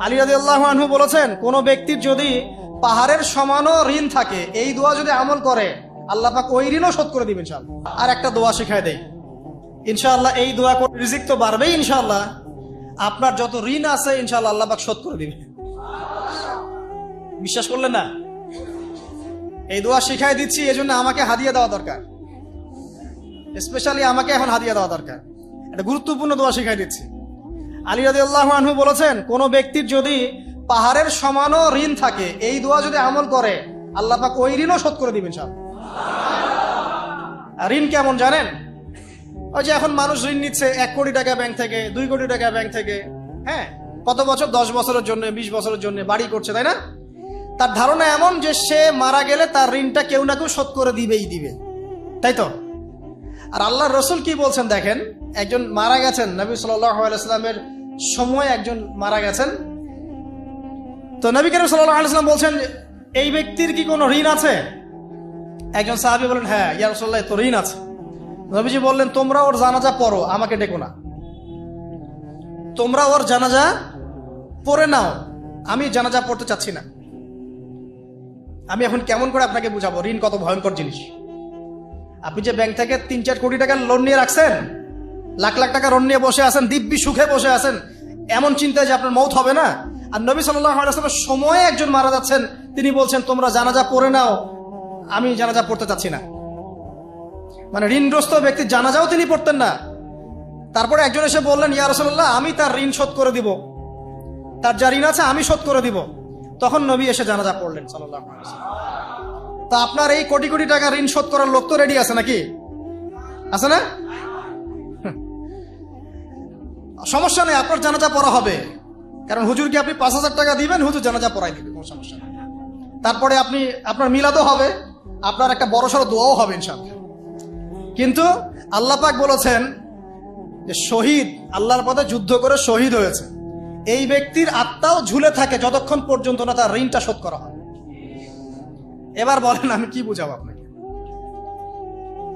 আলী রাদিয়াল্লাহু আনহু বলেছেন, কোন ব্যক্তির যদি পাহাড়ের সমানও ঋণ থাকে, এই দোয়া যদি আমল করে আল্লাহ পাক ওই ঋণও শোধ করে দিবেন ইনশাআল্লাহ। আর একটা দোয়া শিখায় দেই ইনশাআল্লাহ, এই দোয়া করে রিজিক তো বাড়বেই ইনশাআল্লাহ, আপনার যত ঋণ আছে ইনশাআল্লাহ আল্লাহ পাক শোধ করে দিবেন। বিশ্বাস করলেন না? এই দোয়া শিখাই দিচ্ছি, এজন্য আমাকে হাদিয়া দেওয়া দরকার, স্পেশালি আমাকে এখন হাদিয়া দেওয়া দরকার। একটা গুরুত্বপূর্ণ দোয়া শিখাই দিচ্ছি। আলী রাদিয়াল্লাহু আনহু বলেছেন, কোন ব্যক্তির যদি পাহাড়ের সমানও ঋণ থাকে, এই দোয়া যদি আমল করে আল্লাহ পাক ওই ঋণও শোধ করে দিবেন ইনশাআল্লাহ। ঋণ কেমন জানেন? ওই যে এখন মানুষ ঋণ নিচ্ছে 1 কোটি টাকা ব্যাংক থেকে, 2 কোটি টাকা ব্যাংক থেকে, হ্যাঁ, কত বছর, 10 বছরের জন্য, 20 বছরের জন্য বাড়ি করছে, তাই না? তার ধারণা এমন যে সে মারা গেলে তার ঋণটা কেউ না কেউ শোধ করে দিবেই দিবে, তাই তো? আর আল্লাহর রাসূল কি বলছেন দেখেন, একজন মারা গেছেন, নবী সাল্লাল্লাহু আলাইহি ওয়াসাল্লামের সময় একজন মারা গেছেন। তো নবী করিম সাল্লাল্লাহু আলাইহি ওয়াসাল্লাম বলছেন, এই ব্যক্তির কি কোনো ঋণ আছে? একজন সাহাবী বলেন, হ্যাঁ ইয়া রাসূলুল্লাহ, তো ঋণ আছে। নবীজি বললেন, তোমরা ওর জানাজা পড়ো, আমাকে ডেকো না। তোমরা ওর জানাজা পড়ে নাও, আমি জানাজা পড়তে চাচ্ছি না। আমি এখন কেমন করে আপনাকে বুঝাবো ঋণ কত ভয়ঙ্কর জিনিস। আপনি যে ব্যাংক থেকে 3-4 কোটি টাকার লোন নিয়ে রাখছেন, লাখ লাখ টাকা লোন নিয়ে বসে আছেন, দিব্যি সুখে বসে আছেন, এমন চিন্তায় যে আপনার মৌত হবে না। আর নবী সাল্লাল্লাহু আলাইহি ওয়াসাল্লামের সময়ে একজন মারা যাচ্ছেন, তিনি বলছেন তোমরা জানাজা পড়ে নাও, আমি জানাজা পড়তে চাচ্ছি না। মানে ঋণগ্রস্ত ব্যক্তির জানাজাও তিনি পড়তেন না। তারপরে একজন এসে বললেন, ইয়া রাসূলুল্লাহ, আমি তার ঋণ শোধ করে দিব, তার যা ঋণ আছে আমি শোধ করে দিব। তখন নবী এসে জানাজা পড়লেন সাল্লাল্লাহু আলাইহি ওয়াসাল্লাম। তা আপনার এই কোটি কোটি টাকা ঋণ শোধ করার লোক তো রেডি আছে নাকি? আছে না? সমস্যা নেই, আপনার জানাজা পড়া হবে, কারণ হুজুরকে আপনি 5,000 টাকা দিবেন, হুজুর জানাজা পড়াই দিবে, কোনো সমস্যা নেই। তারপরে আপনার মিলাদও হবে, আপনার একটা বড়সড় দোয়াও হবে ইনশাআল্লাহ। কিন্তু আল্লাহ পাক বলেছেন যে শহীদ, আল্লাহর পথে যুদ্ধ করে শহীদ হয়েছে, এই ব্যক্তির আত্মাও ঝুলে থাকে যতক্ষণ পর্যন্ত না তার ঋণটা শোধ করা হয়। এবার বলেন আমি কি বুঝাবো আপনাকে?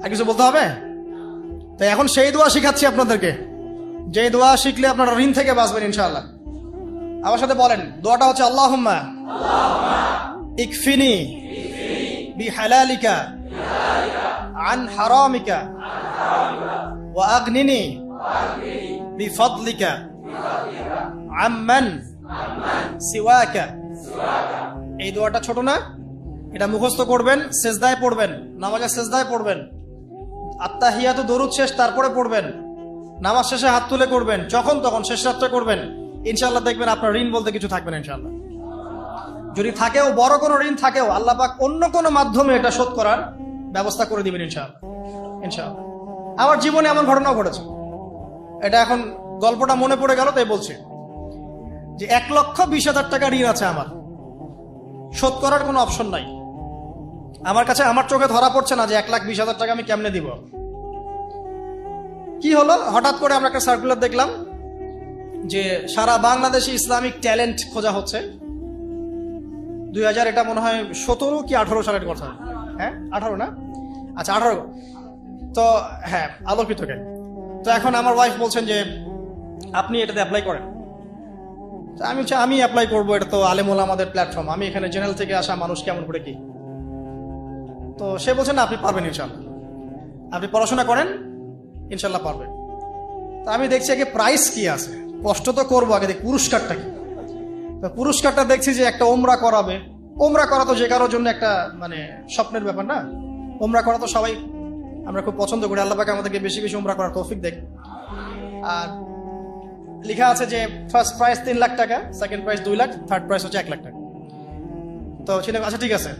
আর কিছু বলতে হবে? তো এখন সেই দোয়া শিখাচ্ছি আপনাদেরকে, যে দোয়া শিখলে আপনারা ঋণ থেকে বাঁচবেন ইনশাআল্লাহ। আমার সাথে বলেন, দোয়াটা হচ্ছে আল্লাহুম্মা ইকফিনি বিহালালিকা আন হারামিকা ওয়া আগনিনি বিফদলিকা আম্মান সিওয়াকা। এই দোয়াটা ছোট না? এটা মুখস্থ করবেন, সেজদায় পড়বেন, নামাজের সেজদায় পড়বেন, আত্তাহিয়াতু দরুদ শেষ তারপরে পড়বেন, নামাজ শেষে হাত তুলে করবেন, যখন তখন শেষ রাত্রে করবেন, ইনশাআল্লাহ দেখবেন আপনার ঋণ বলতে কিছু থাকবে না ইনশাআল্লাহ। যদি থাকেও, বড় কোনো ঋণ থাকেও, আল্লাহ পাক অন্য কোনো মাধ্যমে এটা শোধ করার ব্যবস্থা করে দিবেন ইনশাআল্লাহ। ইনশাআল্লাহ আমার জীবনে এমন ঘটনাও ঘটেছে, এটা এখন গল্পটা মনে পড়ে গেল তাই বলছি, যে 1,20,000 টাকা ঋণ আছে আমার, শোধ করার কোনো অপশন নাই আমার কাছে। আমার চোখে ধরা পড়ছে না যে 1,20,000 টাকা আমি কেমনে দিব। কি হলো, হঠাৎ করে আমরা একটা সার্কুলার দেখলাম যে সারা বাংলাদেশে ইসলামিক ট্যালেন্ট খোঁজা হচ্ছে। 2000 এটা মনে হয় 17 কি 18 সালের কথা, হ্যাঁ 18 না, আচ্ছা 18। তো হ্যাঁ, আলোকিতকে। তো এখন আমার ওয়াইফ বলছেন যে আপনি এটাতে অ্যাপ্লাই করেন। আমি অ্যাপ্লাই করবো, এটা তো আলেমুল আমাদের প্ল্যাটফর্ম, আমি এখানে জেনারেল থেকে আসা মানুষ, কেমন করে কি। তো সে বলছেন না, আপনি পারবেন ইনশাল্লাহ, আপনি পড়াশোনা করেন ইনশাল্লাহ পারবেন। তো আমি দেখছি আগে প্রাইস কি আছে, কষ্ট তো করবো, আগে দেখি পুরস্কারটা কি। তো পুরস্কারটা দেখছি যে একটা ওমরা করাবে। ওমরা করা তো যে কারোর জন্য একটা মানে স্বপ্নের ব্যাপার না? ওমরা করা তো সবাই আমরা খুব পছন্দ করি, আল্লাহ পাক আমাদেরকে বেশি বেশি ওমরা করার তৌফিক দেখ। আর লেখা আছে যে ফার্স্ট প্রাইজ 3 লাখ টাকা, second prize 2 lakh, third prize হচ্ছে 1 লাখ টাকা। তো ছেলে আচ্ছা ঠিক আছে।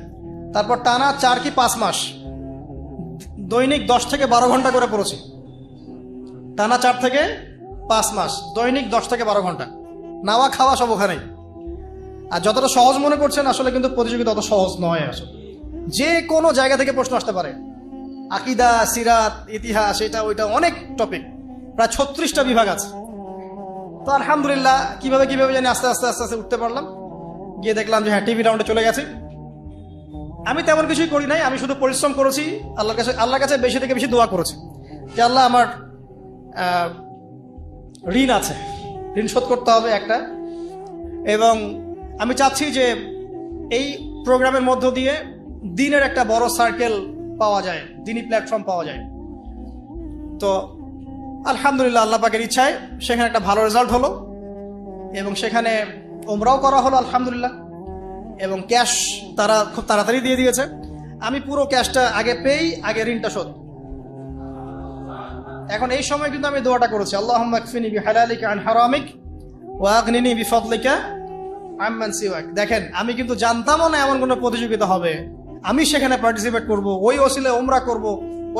তারপর টানা 4 কি 5 মাস দৈনিক 10 থেকে 12 ঘন্টা করে পড়েছি, টানা 4 থেকে 5 মাস দৈনিক 10 থেকে 12 ঘন্টা, নাওয়া খাওয়া সব ওখানেই। আর যতটা সহজ মনে করছেন আসলে কিন্তু প্রতিযোগিতা অত সহজ নয়। আসলে যে কোনো জায়গা থেকে প্রশ্ন আসতে পারে, আকিদা, সিরাত, ইতিহাস, এটা ওইটা অনেক টপিক, প্রায় 36টা বিভাগ আছে। তো আলহামদুলিল্লাহ কিভাবে জানি আস্তে আস্তে উঠতে পারলাম। গিয়ে দেখলাম যে হ্যাঁ, টিভি রাউন্ডে চলে গেছে। আমি তেমন কিছুই করি নাই, আমি শুধু পরিশ্রম করেছি, আল্লাহর কাছে বেশি থেকে বেশি দোয়া করেছি যে আল্লাহ আমার ঋণ আছে, ঋণ শোধ করতে হবে একটা। এবং আমি চাচ্ছি যে এই প্রোগ্রামের মধ্য দিয়ে দিনের একটা বড় সার্কেল পাওয়া যায়, দিনই প্ল্যাটফর্ম পাওয়া যায়। তো আলহামদুলিল্লাহ আল্লাহ পাকের ইচ্ছায় সেখানে একটা ভালো রেজাল্ট হলো এবং সেখানে ওমরাও করা হলো আলহামদুলিল্লাহ, এবং ক্যাশ তারা খুব তাড়াতাড়ি দিয়ে দিয়েছে। আমি পুরো ক্যাশটা আগে পেয়েই আগে ঋণটা শোধ। এখন এই সময় কিন্তু আমি দোয়াটা করেছি, আল্লাহুম্মা কফিনি বিহালালিকা আন হারামিক ওয়া আগনিনি বিফাদলিকা আম্মান সিওয়াক। দেখেন আমি কিন্তু জানতামও না এমন কোনো প্রতিযোগিতা হবে, আমি সেখানে পার্টিসিপেট করব, ওই ওসিলায় ওমরা করব,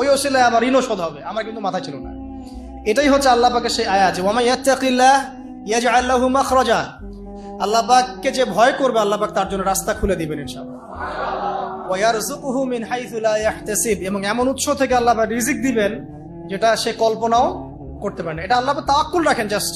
ওই ওসিলায় আমার ঋণও শোধ হবে, আমার কিন্তু মাথায় ছিল না। এটাই হচ্ছে আল্লাহ পাকের সেই আয়াত, ওয়া মান ইয়াত্তাকিল্লাহ ইয়াজআল লাহু মাখরাজা। আল্লাহ পাককে যে ভয় করবে আল্লাহ পাক তার জন্য রাস্তা খুলে দিবেন ইনশাআল্লাহ। ওয়া ইয়ারযুকুহু মিন হাইসু লা ইয়াহতাসিব, এবং এমন উৎস থেকে আল্লাহ পাক রিজিক দিবেন যেটা সে কল্পনাও করতে পারে না। এটা আল্লাহ পাক তাওয়াক্কুল রাখেন জাস্ট।